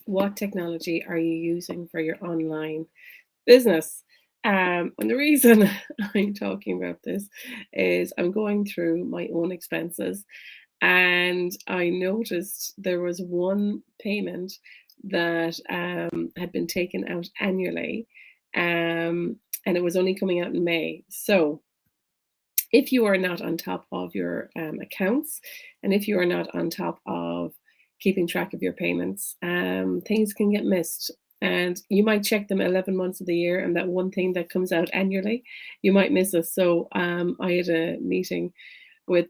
what technology are you using for your online business? And the reason I'm talking about this is I'm going through my own expenses, and I noticed there was one payment that had been taken out annually, and it was only coming out in May. So if you are not on top of your accounts, and if you are not on top of keeping track of your payments, things can get missed. And you might check them 11 months of the year, and that one thing that comes out annually, you might miss it. So I had a meeting with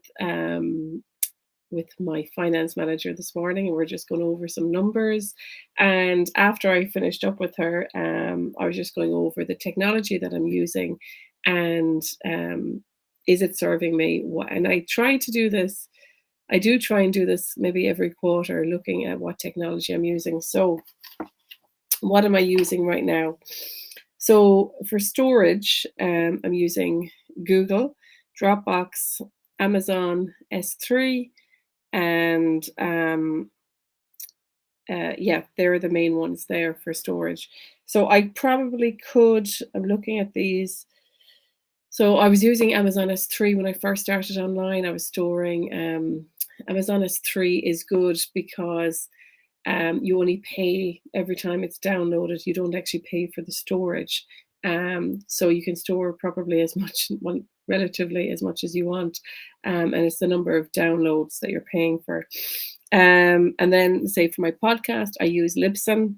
with my finance manager this morning, and we're just going over some numbers. And after I finished up with her, I was just going over the technology that I'm using, and is it serving me? And I try to do this. I do try and do this maybe every quarter, looking at what technology I'm using. So, what am I using right now? So, for storage, I'm using Google, Dropbox, Amazon S3, and yeah, they're the main ones there for storage. So I probably could. I'm looking at these. So I was using Amazon S3 when I first started online. I was storing. Amazon S3 is good because you only pay every time it's downloaded. You don't actually pay for the storage. So you can store probably as much, well, relatively as much as you want. And it's the number of downloads that you're paying for. And then, say, for my podcast, I use Libsyn.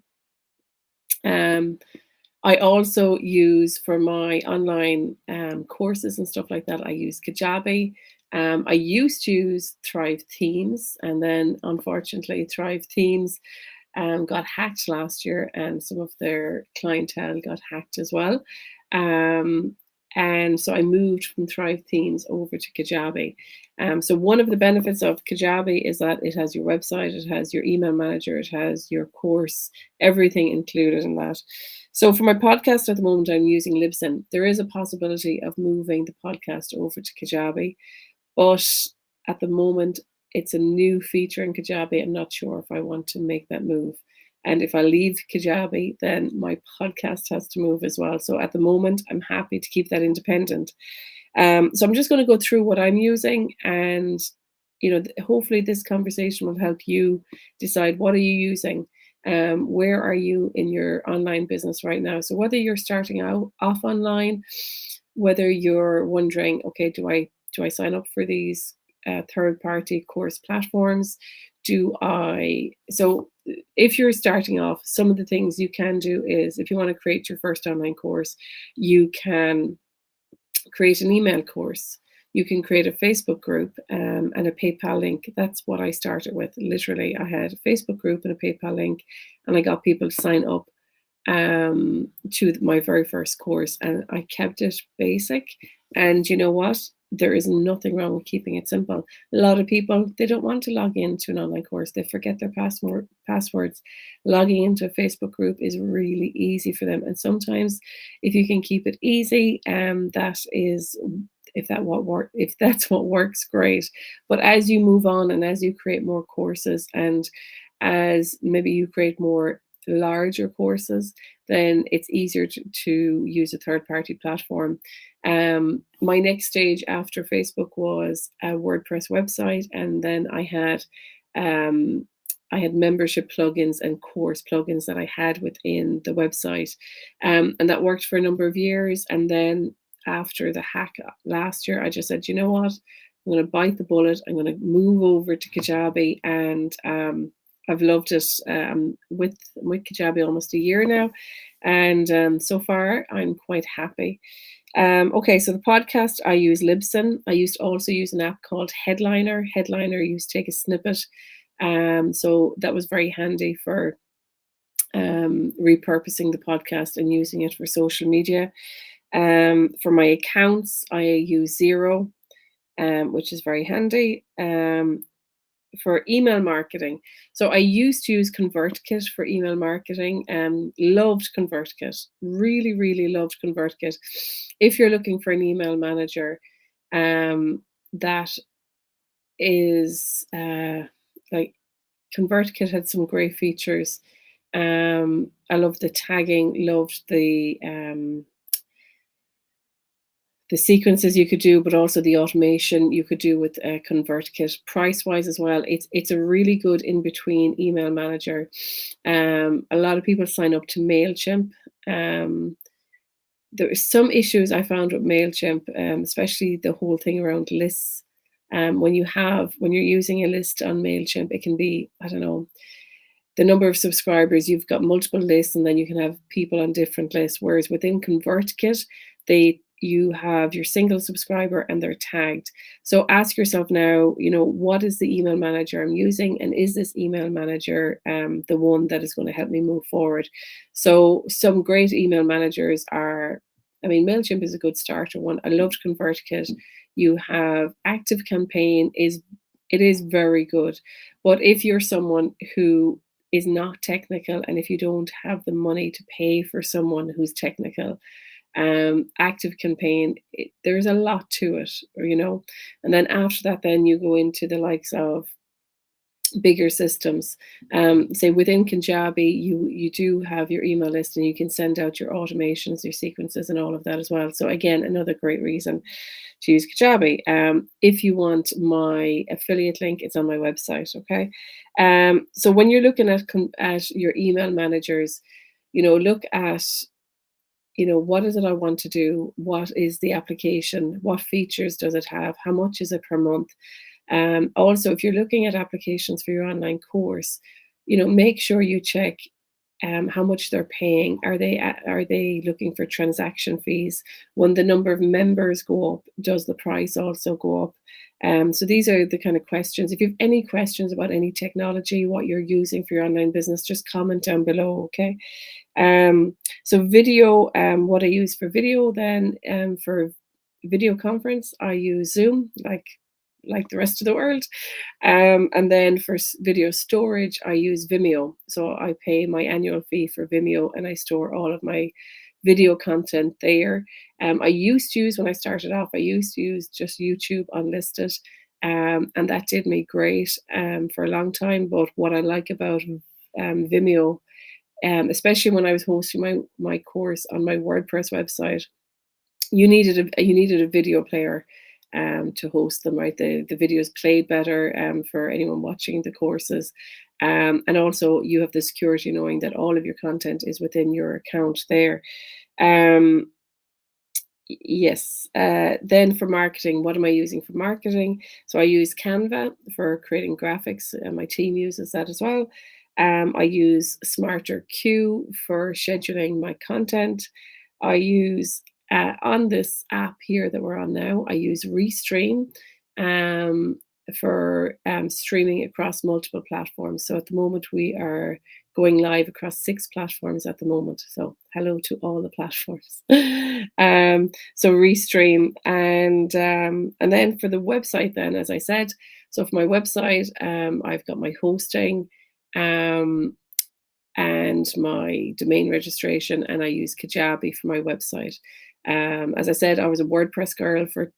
Um, I also use, for my online courses and stuff like that, I use Kajabi. I used to use Thrive Themes, and then unfortunately, Thrive Themes got hacked last year, and some of their clientele got hacked as well. Um, and so I moved from Thrive Themes over to Kajabi. So one of the benefits of Kajabi is that it has your website, it has your email manager, it has your course, everything included in that. So for my podcast at the moment, I'm using Libsyn. There is a possibility of moving the podcast over to Kajabi, but at the moment, it's a new feature in Kajabi. I'm not sure if I want to make that move. And if I leave Kajabi, then my podcast has to move as well. So at the moment, I'm happy to keep that independent. So I'm just going to go through what I'm using, and hopefully this conversation will help you decide, what are you using. Where are you in your online business right now? So whether you're starting out off online, whether you're wondering, okay, do I sign up for these third party course platforms? So if you're starting off, some of the things you can do is, if you want to create your first online course, you can create an email course. You can create a Facebook group and a PayPal link. That's what I started with. Literally, I had a Facebook group and a PayPal link, and I got people to sign up to my very first course, and I kept it basic. And you know what? There is nothing wrong with keeping it simple. A lot of people, they don't want to log into an online course. They forget their passwords. Logging into a Facebook group is really easy for them. And sometimes, if you can keep it easy, that is, if that's what works, great. But as you move on, and as you create more courses, and as maybe you create more larger courses, then it's easier to use a third party platform. My next stage after Facebook was a WordPress website, and then I had membership plugins and course plugins that I had within the website, and that worked for a number of years. And then after the hack last year, I just said, you know what, I'm going to bite the bullet. I'm going to move over to Kajabi, and I've loved it. With Kajabi almost a year now, and so far I'm quite happy. Okay, so the podcast, I use Libsyn. I used to also use an app called Headliner. Headliner used to take a snippet, so that was very handy for repurposing the podcast and using it for social media. For my accounts, I use Zero, which is very handy. For email marketing, so I used to use ConvertKit for email marketing. Loved ConvertKit, really loved ConvertKit. If you're looking for an email manager, that is like ConvertKit had some great features. I loved the tagging, loved the sequences you could do, but also the automation you could do with ConvertKit. Price wise as well, it's a really good in between email manager. A lot of people sign up to Mailchimp. There are some issues I found with Mailchimp, especially the whole thing around lists. When you're using a list on Mailchimp, it can be, I don't know, the number of subscribers, you've got multiple lists, and then you can have people on different lists. Whereas within ConvertKit, you have your single subscriber and they're tagged. So ask yourself now, what is the email manager I'm using, and is this email manager the one that is going to help me move forward? So some great email managers are, Mailchimp is a good starter one. I loved ConvertKit. You have ActiveCampaign it is very good, but if you're someone who is not technical, and if you don't have the money to pay for someone who's technical, ActiveCampaign, there's a lot to it, and then after that, then you go into the likes of bigger systems. Say within Kajabi, you do have your email list, and you can send out your automations, your sequences, and all of that as well. So again, another great reason to use Kajabi. If you want my affiliate link, it's on my website. Okay. So when you're looking at your email managers, look at, what is it I want to do? What is the application? What features does it have? How much is it per month? Also, if you're looking at applications for your online course, make sure you check how much they're paying. Are they looking for transaction fees? When the number of members go up, does the price also go up? So these are the kind of questions. If you have any questions about any technology, what you're using for your online business, just comment down below, okay? So video, what I use for video then, for video conference, I use Zoom, like the rest of the world. And then for video storage, I use Vimeo. So I pay my annual fee for Vimeo, and I store all of my video content there. When I started off, I used to use just YouTube unlisted. And that did me great for a long time. But what I like about Vimeo, especially when I was hosting my course on my WordPress website, you needed a video player to host them, right? The videos played better for anyone watching the courses, and also you have the security knowing that all of your content is within your account there. Yes. Then for marketing, what am I using for marketing? So I use Canva for creating graphics, and my team uses that as well. I use Smarter Q for scheduling my content. I use on this app here that we're on now, I use Restream for streaming across multiple platforms. So at the moment, we are going live across 6 platforms at the moment. So hello to all the platforms. So Restream, and then for the website, then as I said, so for my website, I've got my hosting and my domain registration, and I use Kajabi for my website. As I said, I was a WordPress girl for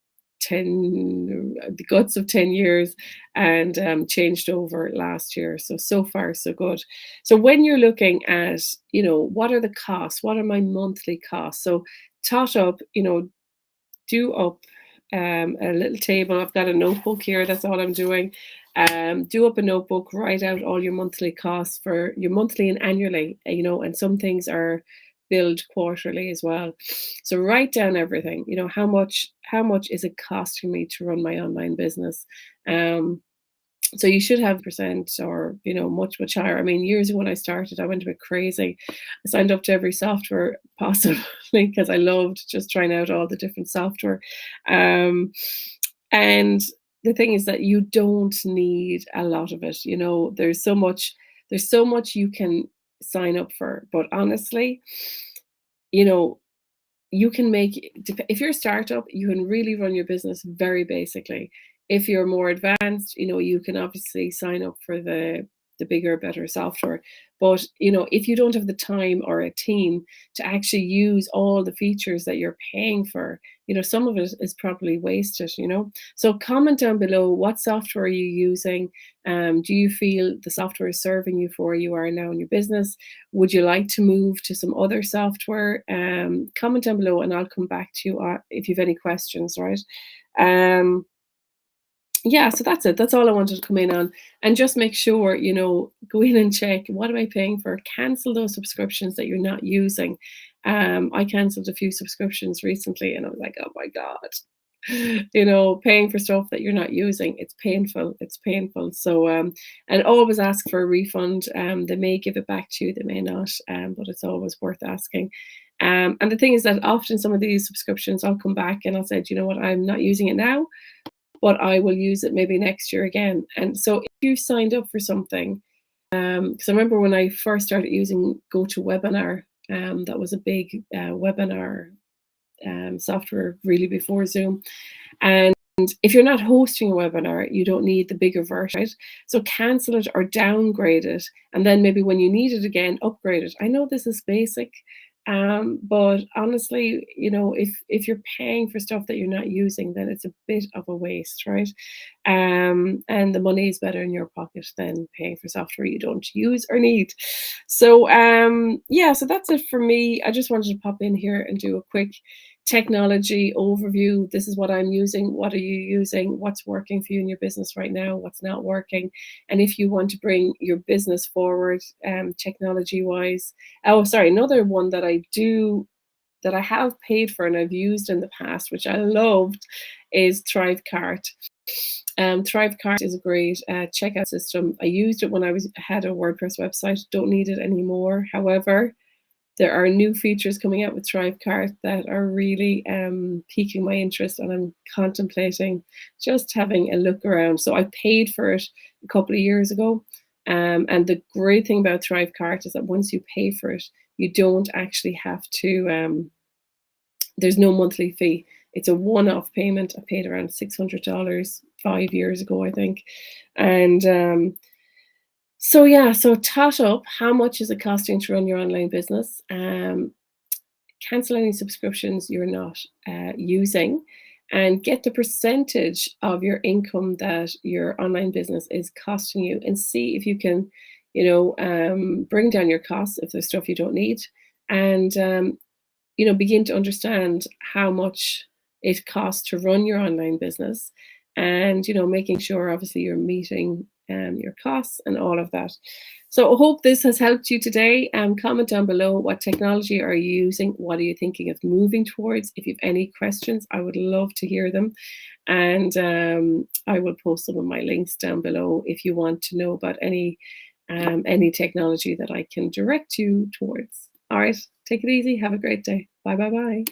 the guts of 10 years, and changed over last year. So far so good. So when you're looking at, what are the costs? What are my monthly costs? So tot up, do up a little table. I've got a notebook here. That's all I'm doing. Do up a notebook, write out all your monthly costs for your monthly and annually, and some things are billed quarterly as well. So write down everything, how much is it costing me to run my online business? So you should have percent, or much higher. Years ago when I started, I went a bit crazy. I signed up to every software possible because I loved just trying out all the different software. And the thing is that you don't need a lot of it. There's so much you can sign up for. But honestly, you can make, if you're a startup, you can really run your business very basically. If you're more advanced, you can obviously sign up for the the bigger, better software. But if you don't have the time or a team to actually use all the features that you're paying for, some of it is probably wasted. So comment down below, what software are you using? Do you feel the software is serving you for where you are now in your business? Would you like to move to some other software? Comment down below and I'll come back to you if you have any questions, right? Yeah, so that's it. That's all I wanted to come in on. And just make sure, go in and check, what am I paying for? Cancel those subscriptions that you're not using. I canceled a few subscriptions recently and I was like, oh my God, paying for stuff that you're not using. It's painful. It's painful. So, and always ask for a refund. They may give it back to you, they may not, but it's always worth asking. And the thing is that often some of these subscriptions, I'll come back and I'll say, do you know what, I'm not using it now, but I will use it maybe next year again. And so if you signed up for something, because I remember when I first started using GoToWebinar, that was a big webinar software really before Zoom. And if you're not hosting a webinar, you don't need the bigger version, right? So cancel it or downgrade it. And then maybe when you need it again, upgrade it. I know this is basic, but honestly, if you're paying for stuff that you're not using, then it's a bit of a waste, right? And the money is better in your pocket than paying for software you don't use or need. So yeah, so that's it for me. I just wanted to pop in here and do a quick technology overview. This is what I'm using. What are you using? What's working for you in your business right now? What's not working? And if you want to bring your business forward, technology wise. Oh, sorry, another one that I have paid for and I've used in the past, which I loved, is Thrivecart. Thrivecart is a great checkout system. I used it when I had a WordPress website. Don't need it anymore. However, there are new features coming out with Thrivecart that are really piquing my interest, and I'm contemplating just having a look around. So I paid for it a couple of years ago. And the great thing about Thrivecart is that once you pay for it, you don't actually have to, there's no monthly fee. It's a one-off payment. I paid around $600 5 years ago, I think. And so yeah, so tot up, how much is it costing to run your online business? Cancel any subscriptions you're not using, and get the percentage of your income that your online business is costing you, and see if you can, bring down your costs if there's stuff you don't need, and begin to understand how much it costs to run your online business, and making sure obviously you're meeting your costs and all of that. So I hope this has helped you today. Comment down below, what technology are you using? What are you thinking of moving towards? If you have any questions, I would love to hear them. And I will post some of my links down below if you want to know about any technology that I can direct you towards. All right, take it easy. Have a great day. Bye, bye, bye.